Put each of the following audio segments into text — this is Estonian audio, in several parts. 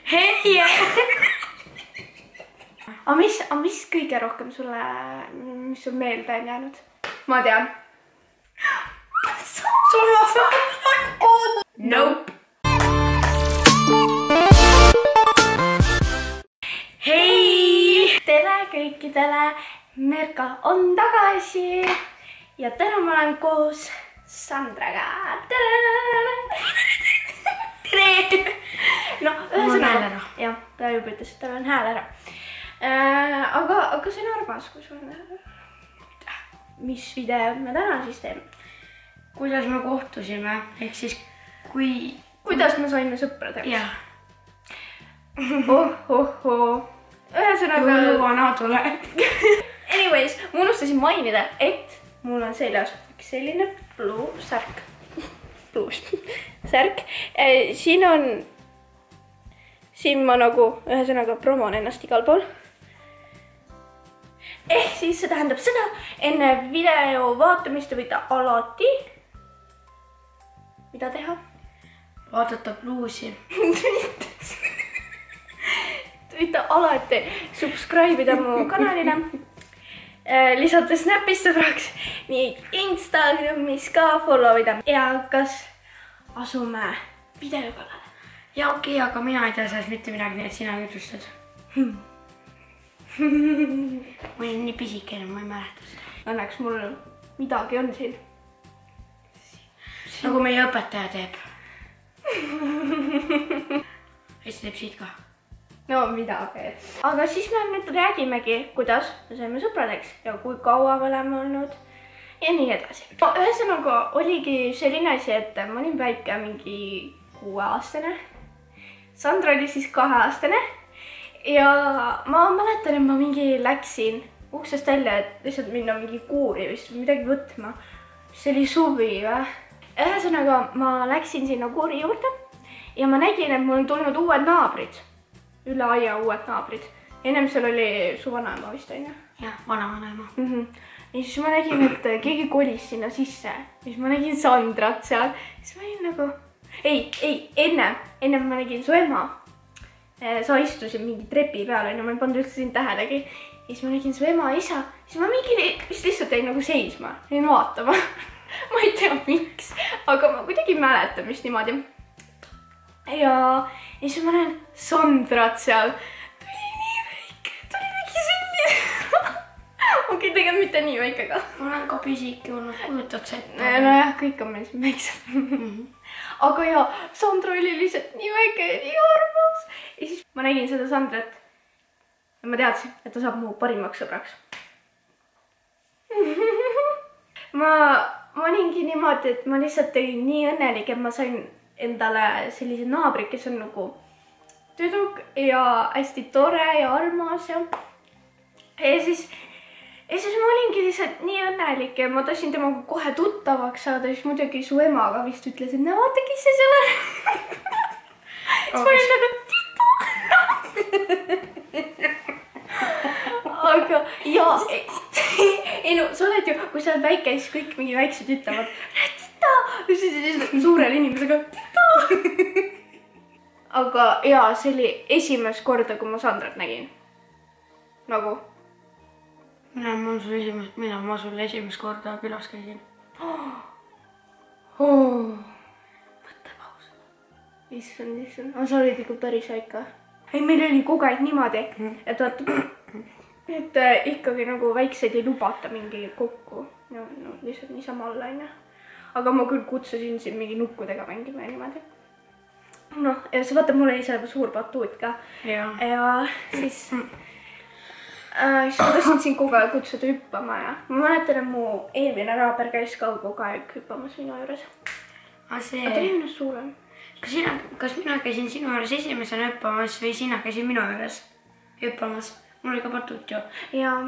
Hei! Aga mis kõige rohkem sulle, mis sul meelde on jäänud? Ma tean. Sul on Nope. Hei! Tere kõikidele! Merka on tagasi ja täna ma olen koos Sandraga. Tere! No, ühesõnaga, jah, ta juba ütles, et tal on hääl ära. Aga see on armas, kui sul on hääl ära. Mis video me täna siis teeme? Kuidas me kohtusime, ehk siis Kuidas me saime sõpradeks? Jah. Ühesõnaga... Jõuluvana tuleb. Anyways, ma unustasin mainida, et mul on seljas üks selline särk. Särk. Siin ma nagu ühesõnaga promon ennast igal pool. Ehk siis see tähendab seda, enne video vaatamist te võite alati... Mida teha? Vaadata bluusi. Võite alati subscribe ida mu kanalile. Lisata Snapist sõbraks. Nii Instagramis ka follow ida. Ja kas asume video kallale? Ja okei, aga mina ei tea sellest mitte midagi, nii et sina ütlustad. Ma olin nii pisikene, ma ei mäleta seda. Õnneks mul midagi on siin. Nagu meie õpetaja teeb. Hästi teeb siit ka. No midagi. Aga siis me nüüd räägimegi, kuidas me saime sõpradeks ja kui kaua me oleme olnud ja nii edasi. Ühesõnaga oligi selline asi, et ma olin väike mingi 6-aastane. Sandra oli siis 2-aastane ja ma mäletan, et ma mingi läksin uksest välja, et lihtsalt minna mingi kuuri vist midagi võtma. See oli suvi või? Ühesõnaga ma läksin sinna kuuri juurde ja ma nägin, et mul on tulnud uued naabrid. Üle aia uued naabrid. Ennem seal oli su vanaema vist, on ju? Jah, vanavanaema. Ja siis ma nägin, et keegi kolis sinna sisse. Ja siis ma nägin Sandrat seal. Siis ma olin nagu... Ennem ma nägin su ema. Sa istusid mingi trepi peal, on ju, ma ei pannud üldse sind tähelegi. Ja siis ma nägin su ema ja isa. Siis ma mingi lihtsalt jäin nagu seisma. Jäin vaatama. Ma ei tea miks, aga ma kuidagi mäletan vist niimoodi. Ja siis ma näen Sandrat seal. Tuli nii väike, tuli väike sünni. Okei, tegelikult mitte nii väike ka. Ma olen ka pisiki olnud, kujutad sa ette. Nojah, kõik on meil siin väiksed. Aga ja, Sandra oli lihtsalt nii väike ja nii armas. Ja siis ma nägin seda Sandrat. Ja ma teadsin, et ta saab mu parimaks sõbraks. Ma olingi niimoodi, et ma lihtsalt olin nii õnnelik, et ma sain endale sellise naabri, kes on nagu tüdruk ja hästi tore ja armas ja siis ma olingi lihtsalt nii õnnelik ja ma tahtsin temaga kohe tuttavaks saada, siis muidugi su ema ka vist ütles, et no vaata, kes see seal on. Siis ma olin nagu tita. Aga jaa, ei no sa oled ju, kui sa oled väike, siis kõik mingi väiksed ütlevad tita, siis suurele inimesega tita. Aga jaa, see oli esimest korda, kui ma Sandrat nägin. Nagu? Mina ma sulle esimest korda külas käigin. Mõtle paus. Issand. Sa olid ikka päris väike. Ei, meil oli kogu aeg niimoodi, et vaata, et ikkagi nagu väikseid ei lubata mingi kokku. No lihtsalt niisama olla, on ju. Aga ma küll kutsusin siin mingi nukkudega mängima ja niimoodi. Noh, ja see vaata, mul oli see suur batuut ka. Ja siis ma tahtsin siin kogu aeg kutsuda hüppama ja ma mäletan, et mu eelmine naaber käis ka kogu aeg hüppamas minu juures. Aga ta oli minust suurem. Kas mina käisin sinu juures esimesena hüppamas või sina käisid minu juures hüppamas? Mul oli ka batuut ju. Jaa,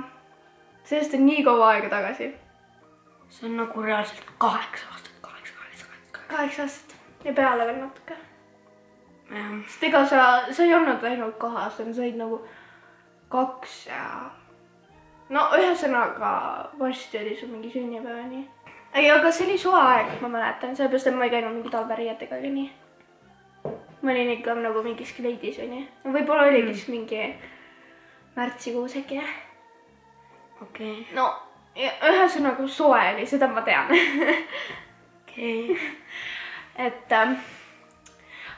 sellest on nii kaua aega tagasi. See on nagu reaalselt 8 aastat. 8 aastat ja peale veel natuke. Sest ega sa ei olnud ainult 2 aastat, sa olid nagu 2 ja... No ühesõnaga varsti oli sul mingi sünnipäeva nii. Aga see oli suva aeg, ma mäletan, sellepärast, et ma ei käinud mingi talveriietega nii. ma olin ikka nagu mingis kleidis onju. Võib-olla oligi siis mingi märtsikuus äkki. Okei. No ühesõnaga soe oli, seda ma tean. Okei. Et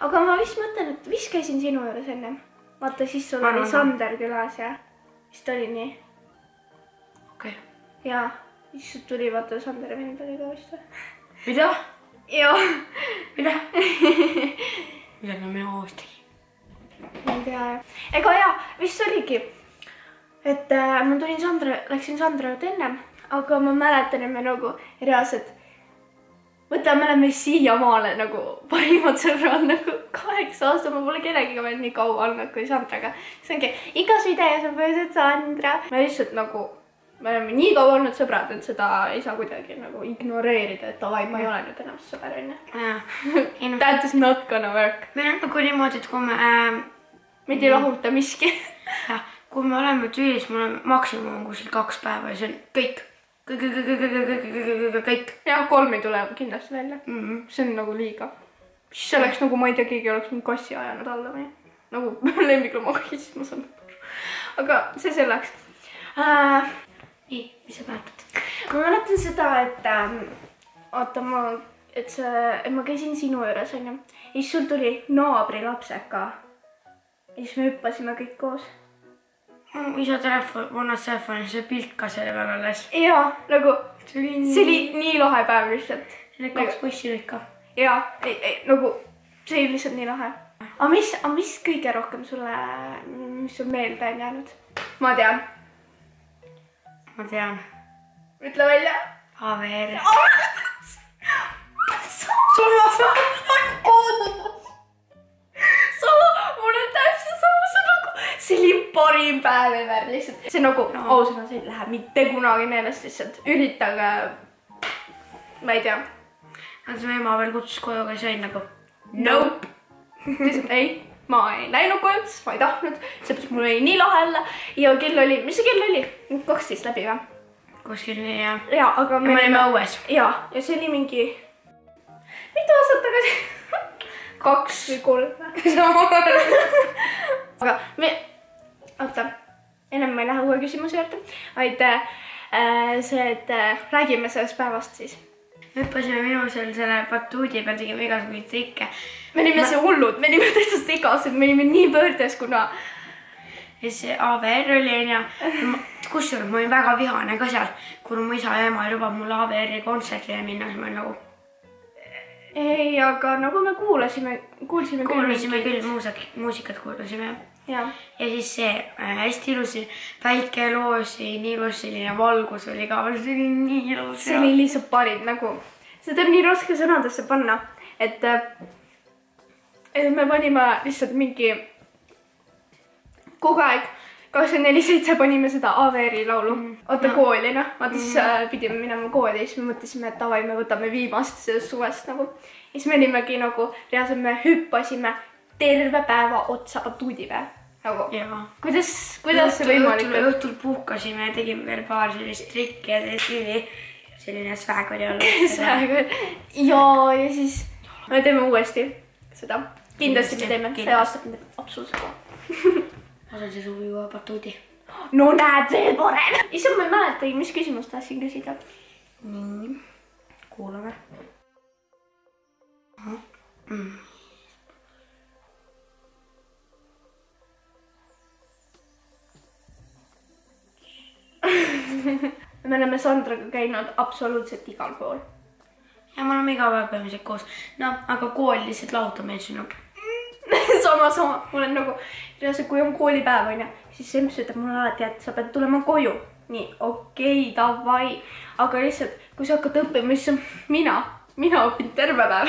aga ma vist mõtlen, et vist käisin sinu juures ennem. Vaata, siis sul oli Sander külas ja vist oli nii. Okei. Jaa, siis tuli vaata Sander ja vend oli ka vist või? Mida? Joo. Mida? Mida on minu hoos tegi? Ma ei tea jah. Ega jaa, vist oligi, et ma tulin läksin Sandra juurde ennem, aga ma mäletan, et me nagu reaalselt mõtle, me oleme siiamaale nagu parimad sõbrad nagu 8 aastat, ma pole kellegiga veel nii kaua olnud kui Sandraga. See ongi, igas videos on põhjused Sandra. Me lihtsalt nagu, me oleme nii kaua olnud sõbrad, et seda ei saa kuidagi nagu ignoreerida, et davai, ma ei ole nüüd enam sõber enne. That is not gonna work. Meil on nagu niimoodi, et kui me... Meid ei lahuta miski. Jah, kui me oleme tüülis, me oleme maksimum kuskil 2 päeva ja see on kõik. Kõik. Jah, 3 ei tule kindlasti välja. See on nagu liiga. See oleks nagu, ma ei tea, keegi oleks mind kassi ajanud alla või. Nagu lemmikloomaga siis ma saan. Aga see selleks. Nii, mis sa mäletad? Ma mäletan seda, et oota ma, et ma käisin sinu juures onju. Ja siis sul tuli naabri lapsed ka. Ja siis me hüppasime kõik koos. Isa vannas telefoni, see pilt ka selle peal alles. Jaa, nagu see oli nii lahe päev lihtsalt. Need 2 poissi olid ka. Jaa, nagu see oli lihtsalt nii lahe. Aga mis kõige rohkem sulle, mis sul meelde on jäänud? Ma tean. Ma tean. Ütle välja. AVR. See oli parim päev ever lihtsalt. See nagu, ausõna, see läheb mitte kunagi meelest lihtsalt. Üritage, ma ei tea. Su ema veel kutsus koju, aga sain nagu nope. Ei, ma ei läinud koju, sest ma ei tahtnud. Seepärast mul oli nii lahe olla. Ja kell oli, mis see kell oli? 12 läbi või? Kuskil nii, jah. Ja, aga me olime õues. Ja see oli mingi... Mitu aastat tagasi? 2 või 3. Aga me... Oota, ennem ma ei lähe uue küsimuse juurde, vaid see, et räägime sellest päevast siis. Me hüppasime minu selle batuudi peal, tegime igasuguseid trikke. Me olime see hullud, me olime tõesti segased, me olime nii pöördes, kuna... Ja see AVR oli ja kusjuures ma olin väga vihane ka seal, kuna mu isa ja ema ei lubanud mulle AVR-i kontsertile minna, siis ma olin nagu... Ei, aga nagu me kuulasime küll muusikat kuulasime. Ja siis see hästi ilusi päike loosi, nii ilus selline valgus oli ka, see oli nii ilus. See oli lihtsalt parim, nagu, seda on nii raske sõnadesse panna, et me panime lihtsalt mingi kogu aeg 24/7 panime seda AVR-i laulu. Oota kooli, noh, vaata siis pidime minema kooli ja siis me mõtlesime, et davai, me võtame viimast sellest suvest nagu. Ja siis me olimegi nagu, reaalselt me hüppasime terve päeva otsa batuudi peal. Nagu, kuidas see võimalik? Õhtul puhkasime ja tegime veel paar sellist trikki ja selline sväg oli olnud. Ja siis me teeme uuesti seda. Kindlasti me teeme, see aastat me teeme absoluutselt. Ma saan see suvi juba batuudi. No näed veel parem! Issand, ma ei mäletagi, mis küsimus tahtsin küsida. Nii, kuulame. Me oleme Sandraga käinud absoluutselt igal pool. Ja me oleme iga päev peamiselt koos. No, aga kool lihtsalt lahutab meil sinu. Sama. Mul on nagu, kui on koolipäev, siis see, mis ütleb mulle alati, et sa pead tulema koju. Nii, okei, davai. Aga lihtsalt, kui sa hakkad õppima, siis mina õpin terve päev.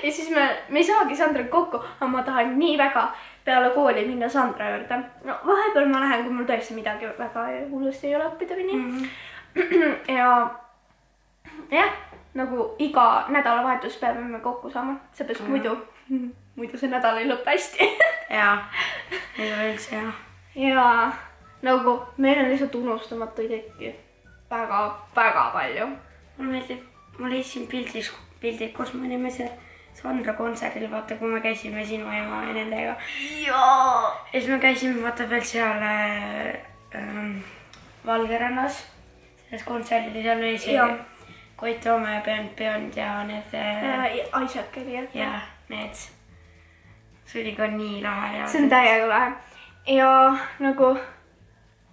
Ja siis me ei saagi Sandraga kokku, aga ma tahan nii väga peale kooli minna Sandra juurde. No vahepeal ma lähen, kui mul tõesti midagi väga hullusti ei ole õppida või nii. Ja jah, nagu iga nädalavahetus peame kokku saama, seepärast muidu see nädal ei lõppe hästi. Jaa, ei ole üldse jah. Ja nagu meil on lihtsalt unustamatuid hetki väga palju. Mul leidsin pildid, kus me olime seal Sandra kontserdil, vaata, kui me käisime sinu ema ja nendega. Jaa! Ja siis me käisime vaata veel seal Valgerannas. Selles kontserdil seal oli see Koit Toome ja Beyond ja need... Isaac oli, et... Ja, need. See oli ka nii lahe. See on täiega lahe. Ja nagu...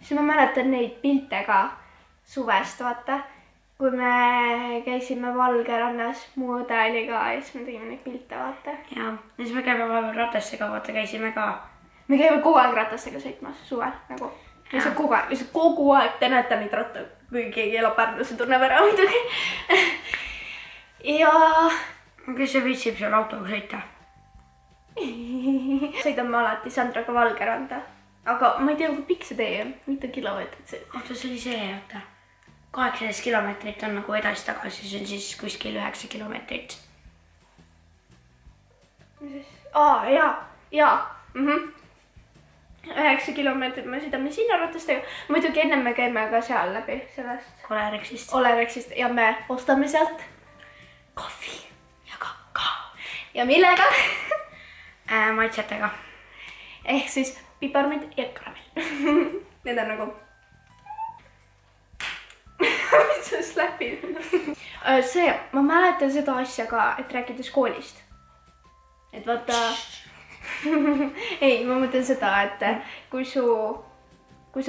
Siis ma mäletan neid pilte ka suvest, vaata. Kui me käisime Valgerannas, mu õde oli ka ja siis me tegime neid pilte, vaata. Ja siis me käime vahepeal ratastega, vaata, käisime ka. Me käime kogu aeg ratastega sõitmas suvel, nagu. Lihtsalt kogu aeg te näete meid ratta, kui keegi elab Pärnus ja tunneb ära muidugi. Ja... Kes see viitsib seal autoga sõita? Sõidame alati Sandraga Valgeranda. Aga ma ei tea, kui pikk see tee on, mitu kilomeetrit see. Oota, see oli see, oota. 18 kilomeetrit on nagu edasi-tagasi, see on siis kuskil 9 kilomeetrit. Mis siis? Jaa. 9 kilomeetrit me sõidame sinna ratastega. Muidugi enne me käime ka seal läbi sellest. Olerexist ja me ostame sealt kohvi ja kakao. Ja millega? Maitsetega. Ehk siis piparmint ja karamell. Need on nagu... Mis sus läbi? Ma mäletan seda asja ka, et rääkides koolist. Et vaata... Ei, ma mõtlen seda, et kui sa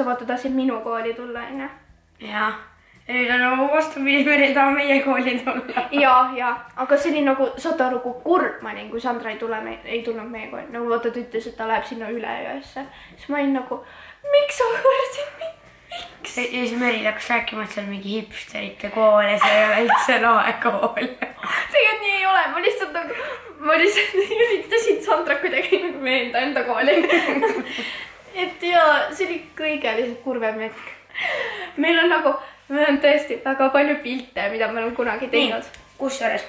vaata tahtsid minu kooli tulla, enne. Jaa. Nüüd on nagu vastupidi, me ei taha meie kooli tulla. Jaa. Aga see oli nagu, saate aru, kui kurb ma olin, kui Sandra ei tulnud meie kooli. Nagu vaata, ta ütles, et ta läheb sinna Üleöösse. Siis ma olin nagu, miks sa võrsid mind? Miks? Ja siis Meril hakkas rääkima, et seal mingi hipsterite kool ja see ei ole üldse lahe kool. Tegelikult nii ei ole, ma lihtsalt üritasin Sandra kuidagi meelda enda kooli. Et jaa, see oli kõige lihtsalt kurvem hetk. Meil on tõesti väga palju pilte, mida me oleme kunagi teinud. Kusjuures,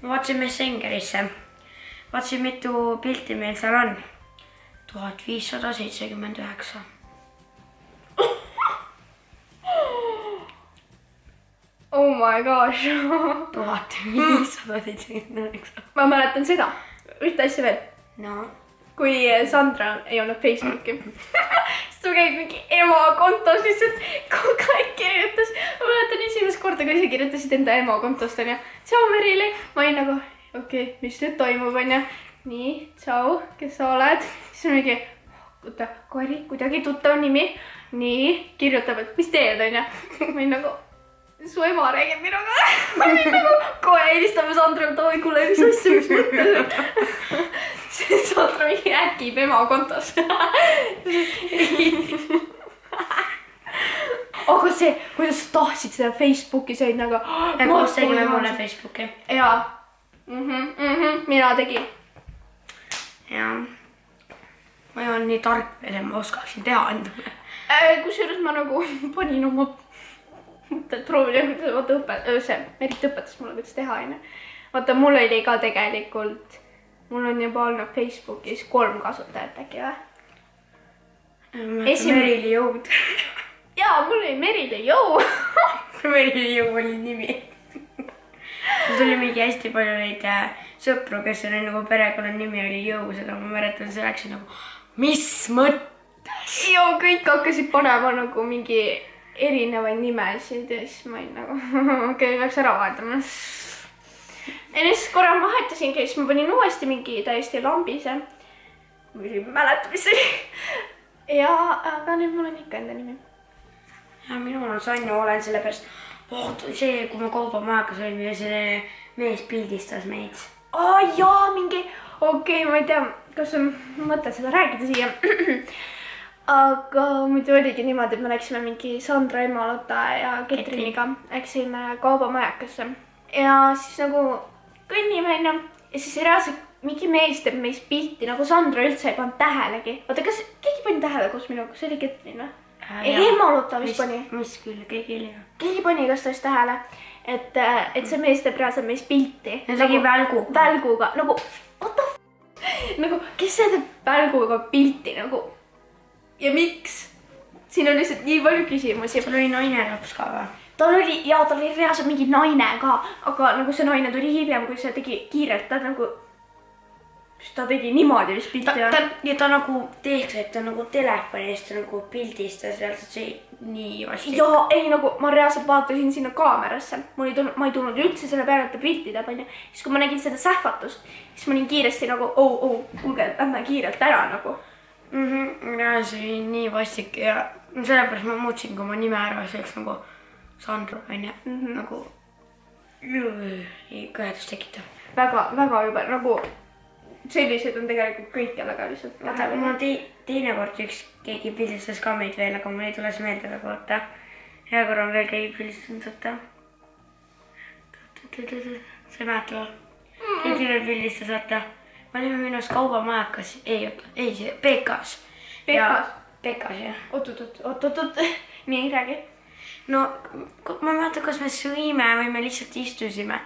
ma vaatasin Messengerisse. Vaatasin, mitu pilti meil seal on. 1579. Oh my gosh. 1579. Ma mäletan seda. Ühte asja veel. No. Kui Sandra ei olnud Facebooki. Siis ta käib mingi ema kontos lihtsalt kogu aeg kirjutas. Ma mäletan esimest korda, kui sa kirjutasid enda ema kontost, on ja. Tšau Merili. Ma olin nagu, okei, mis nüüd toimub, on ja. Nii, tšau, kes sa oled? Siis on mingi, oota, Kari, kuidagi tuttav nimi. Nii, kirjutab, et mis teed, on ja. Ma olin nagu... Su ema räägib minuga. Ma olin nagu kohe helistame Sandralt, oi kuule, mis asja, mis mõttes. Sandra mingi äkib ema kontos. Aga see, kuidas sa tahtsid seda Facebooki, sa olid nagu... Koos tegime mulle Facebooki. Jaa. Mina tegin. Jaa. Ma ei ole nii tark veel, ma oskaksin teha endale. Kusjuures ma nagu panin oma... Proovin, vaata Merit õpetas mulle, kuidas teha, on. Vaata, mul oli ka tegelikult, mul on juba olnud Facebookis 3 kasutajat äkki, või? Merili jõud. Jaa, mul oli Merili jõu. Merili jõu oli nimi. Mul tuli mingi hästi palju neid sõpru, kes oli nagu perekonna nimi oli jõu, seda ma mäletan, see läksin nagu, mis mõttes? Joo, kõik hakkasid panema nagu mingi... erinevaid nimesid ja siis ma olin nagu, okei, peaks ära vahetama. Ja siis korra ma vahetasingi ja siis ma panin uuesti mingi täiesti lambise. Ma ei mäleta, mis see oli. Ja, aga nüüd mul on ikka enda nimi. Ja minul on Sanju, olen sellepärast, see, kui ma kaubamajakas olin, mida see mees pildistas meid. Jaa, mingi, okei, ma ei tea, kas on mõte seda rääkida siia. Aga muidu oligi niimoodi, et me läksime mingi Sandra, Emma-Lotta ja Ketriniga läksime kaubamajakasse. Ja siis nagu kõnnime ja siis reaalselt mingi mees teeb meist pilti, nagu Sandra üldse ei pannud tähelegi. Oota, kas keegi pani tähele koos minuga? See oli Ketrin, või? Emma-Lotta vist pani. Mis küll, keegi oli. Keegi pani kastas tähele, et see mees teeb reaalselt meist pilti. Ja tegi välguga. Välguga, nagu, what the f***? Nagu, kes see teeb välguga pilti, nagu... Ja miks? Siin on lihtsalt nii palju küsimusi. Sul oli naine laps ka või? tal oli reaalselt mingi naine ka, aga nagu see naine tuli hiljem, kui see tegi kiirelt, ta tegi niimoodi vist pilti. Ta nagu teeks, et ta nagu telefonist nagu pildistas reaalselt see nii vasti. Ja ei nagu ma reaalselt vaatasin sinna kaamerasse. Ma ei tulnud üldse selle peale, et ta pilti teeb, onju. Siis kui ma nägin seda sähvatust, siis ma olin kiiresti nagu, kuulge, lähme kiirelt ära nagu. Ja see oli nii vastik ja sellepärast ma muutsin ka oma nime ära, see oleks nagu Sandro, onju. Nagu kõhedust tekitab. Väga juba nagu sellised on tegelikult kõikjal, aga lihtsalt. Vaata, mul teine kord keegi pildistas ka meid veel, aga mul ei tule see meelde väga vaata. Hea korra on veel keegi pildistanud, vaata. See mäletavad. Keegi veel pildistas, vaata. Me olime minust kaubamajakas, ei see Pekas. Pekas, jah. Oot. Nii, räägi. No, ma ei mäleta, kas me sõime või me lihtsalt istusime.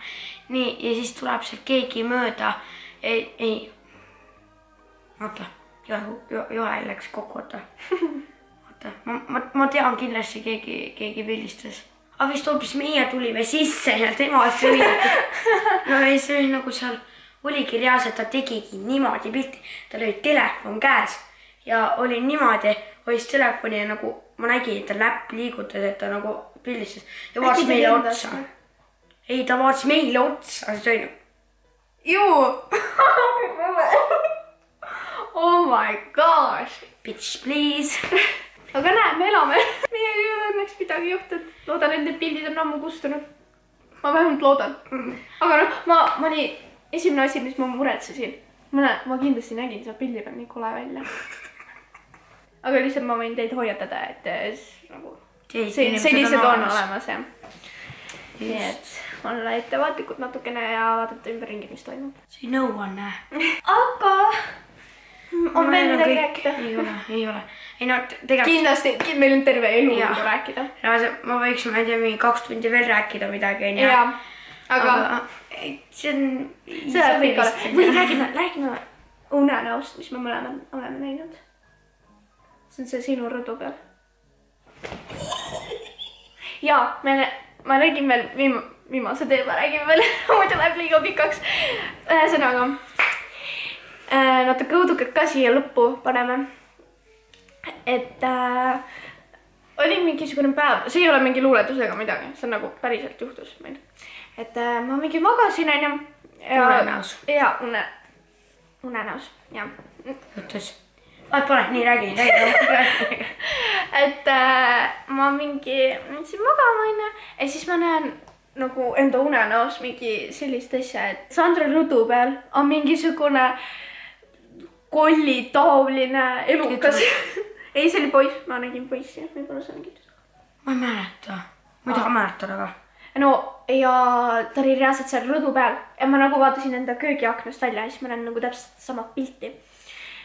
Nii, ja siis tuleb seal keegi mööda. Ei. Oota, Joel läks kokku, oota. Ma tean kindlasti keegi pildistas. Aga vist hoopis meie tulime sisse ja tema sõi. No ei, see oli nagu seal oligi reaalselt, ta tegigi niimoodi pilti. Tal oli telefon käes ja oli niimoodi, hoidis telefoni ja nagu ma nägin, et ta näpp liigutas, et ta nagu pildistas. Ja vaatas meile otsa. Ei, ta vaatas meile otsa, siis oli nagu. Juu! Oh my gosh! Bitch, please! Aga näe, me elame. Meie ei ole õnneks midagi juhtunud. Loodan, et need pildid on ammu kustunud. Ma vähemalt loodan. Aga noh, ma oli esimene asi, mis ma muretsesin. Ma kindlasti nägin seal pildi peal nii kole välja. Aga lihtsalt ma võin teid hoiatada, et nagu sellised on olemas, jah. Nii et olla ettevaatlikud natukene ja vaadata ümberringi, mis toimub. See nõuanne. Aga on veel midagi rääkida? Ei ole. Ei no tegelikult... Kindlasti, meil on terve elu rääkida. Ma võiks, ma ei tea, mingi 2 tundi veel rääkida midagi. Jaa, aga... See on... Seda kõik ole. Või räägime unenäost, mis me mõlemad oleme näinud. See on see sinu rõdu peal. Jaa, ma räägin veel viimase teema, räägin veel, muidu läheb liiga pikaks. Ühesõnaga, natuke õudukad ka siia lõppu paneme. Et oli mingisugune päev, see ei ole mingi luuletusega midagi, see on nagu päriselt juhtus meil. Et ma mingi magasin, onju. Unenäos. Jaa, unenäos, jah. Juhtus. Pole, nii räägi. Et ma mindsin magama, onju. Ja siis ma näen nagu enda unenäos mingi sellist asja, et Sandra rõdu peal on mingisugune kollitaoline elukas. Ei, see oli poiss, ma nägin poissi, võib-olla see on kiitus. Ma ei mäleta. Ma ei taha mäletada ka. No, ja ta oli reaalselt seal rõdu peal. Ja ma nagu vaatasin enda köögiaknast välja ja siis ma näen nagu täpselt sama pilti.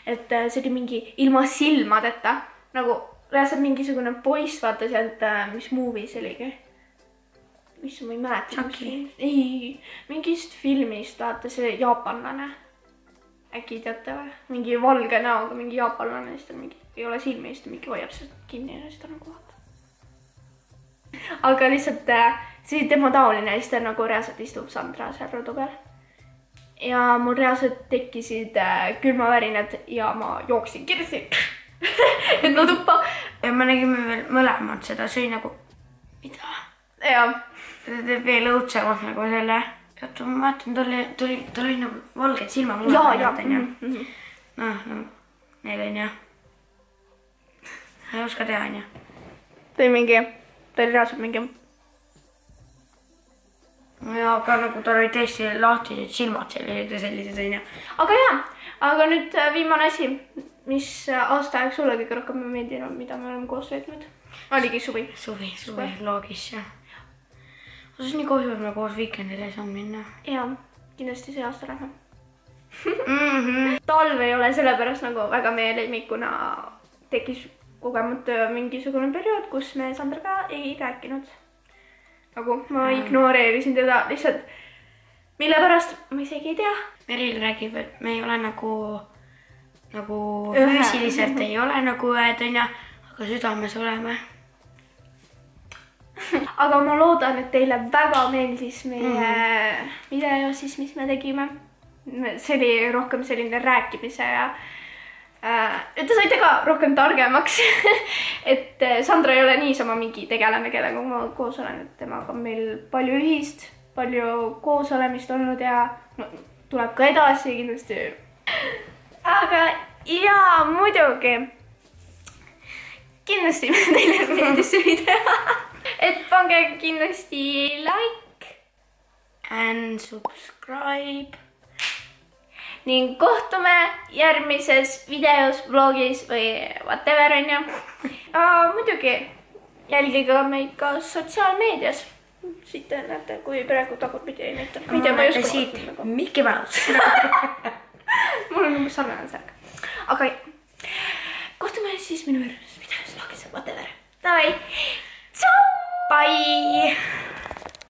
Et see oli mingi ilma silmadeta. Nagu reaalselt mingisugune poiss vaata sealt, mis movie see oligi. Mis ma ei mäleta. Ei, mingist filmist vaata see jaapanlane. Äkki teate või? Mingi valge näoga, mingi jaapanlane, siis ta ei ole silmi, siis ta mingi hoiab sealt kinni ja siis ta nagu vaatab. Aga lihtsalt see oli tema taoline ja siis ta nagu reaalselt istub Sandra seal rõdu peal. Ja mul reaalselt tekkisid külmavärinad ja ma jooksin kirsi. Et no tuppa. Ja me nägime veel mõlemad seda, see oli nagu, mida? Ja. Ta teeb veel õudsemalt nagu selle. Oota, ma mäletan, ta oli nagu valged silmamunad. Jaa. Need on jah. Ei oska teha, on jah. Ta oli reaalselt mingi. Ja, aga nagu ta oli tõesti lahtised silmad sellised, on jah. Aga jah, aga nüüd viimane asi, mis aasta aeg sulle kõige rohkem meeldinud, mida me oleme koos veetnud. Oligi suvi. Suvi, loogis, jah. See on nii kahju, et me koos weekendile ei saanud minna. Jaa, kindlasti see aasta lähe. Talv ei ole sellepärast nagu väga meie lemmik, kuna tekkis kogemata mingisugune periood, kus me Sandraga ei rääkinud. Nagu ma ignoreerisin teda lihtsalt, mille pärast ma isegi ei tea. Meril räägib, et me ei ole nagu füüsiliselt ei ole nagu ühed, aga südames oleme. aga ma loodan, et teile väga meeldis meie video siis, mis me tegime. See oli rohkem selline rääkimise ja te saite ka rohkem targemaks. Et Sandra ei ole niisama mingi tegelane, kellega ma koos olen, et temaga on meil palju ühist, palju koos olemist olnud ja tuleb ka edasi kindlasti. Aga jaa, muidugi. Kindlasti teile meeldis see video. Et pange kindlasti like and subscribe. Ning kohtume järgmises videos, vlogis või whatever on ju. Muidugi jälgige meid ka sotsiaalmeedias. Siit te näete, kui praegu tagurpidi ei näita. Ma näete siit Mickey Mouse. Mul on umbes sarnane särk. Aga kohtume siis minu järgmises videos, vlogis, whatever. Davai! Tšau! Bye!